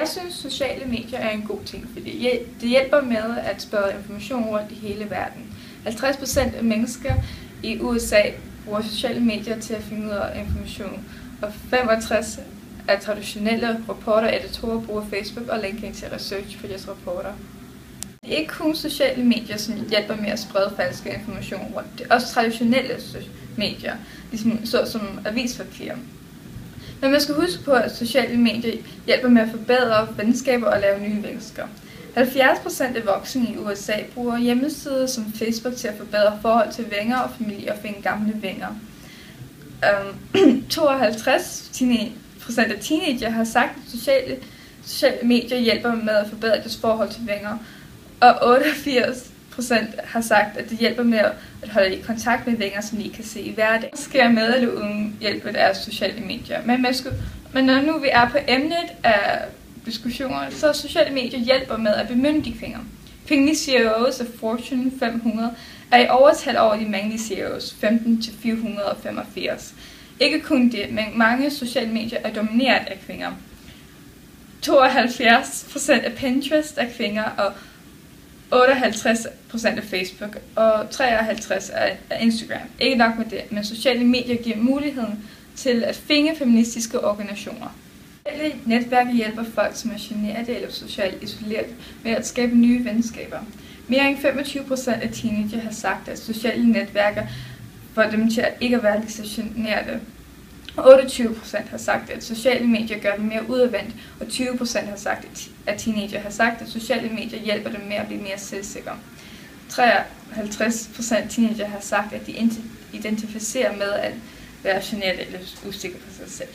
synes, sociale medier er en god ting, fordi det hjælper med at sprede information rundt i hele verden. 50% af mennesker i USA bruger sociale medier til at finde ud af information, og 65% af traditionelle reporter og editorer bruger Facebook og LinkedIn til research på deres rapporter. Det er ikke kun sociale medier, som hjælper med at sprede falske information rundt. Det er også traditionelle medier, ligesom såsom avispapir. Men man skal huske på, at sociale medier hjælper med at forbedre venskaber og lave nye mennesker. 70% af voksne i USA bruger hjemmesider som Facebook til at forbedre forhold til venner og familie og finde gamle venner. 52% af teenager har sagt, at sociale medier hjælper med at forbedre deres forhold til venner, og 88% har sagt, at det hjælper med at holde i kontakt med venner, som de kan se i hverdagen. Det sker med eller uden hjælp af sociale medier. Men når nu vi er på emnet af diskussioner, så sociale medier hjælper med at bemyndige kvinder. Kvindelige CEOs af Fortune 500 er i overtal over de mandlige CEOs, 15 til 485. Ikke kun det, men mange sociale medier er domineret af kvinder. 72% af Pinterest er kvinder, og 58% af Facebook, og 53% af Instagram. Ikke nok med det, men sociale medier giver muligheden til at finde feministiske organisationer. Sociale netværk hjælper folk, som er generte eller socialt isoleret, med at skabe nye venskaber. Mere end 25% af teenager har sagt, at sociale netværker får dem til at ikke være lige så generte. 28% har sagt, at sociale medier gør dem mere udadvendt, og 20% har sagt, at teenager har sagt, at sociale medier hjælper dem med at blive mere selvsikre. 53% teenager har sagt, at de identificerer med at være generet eller usikre på sig selv.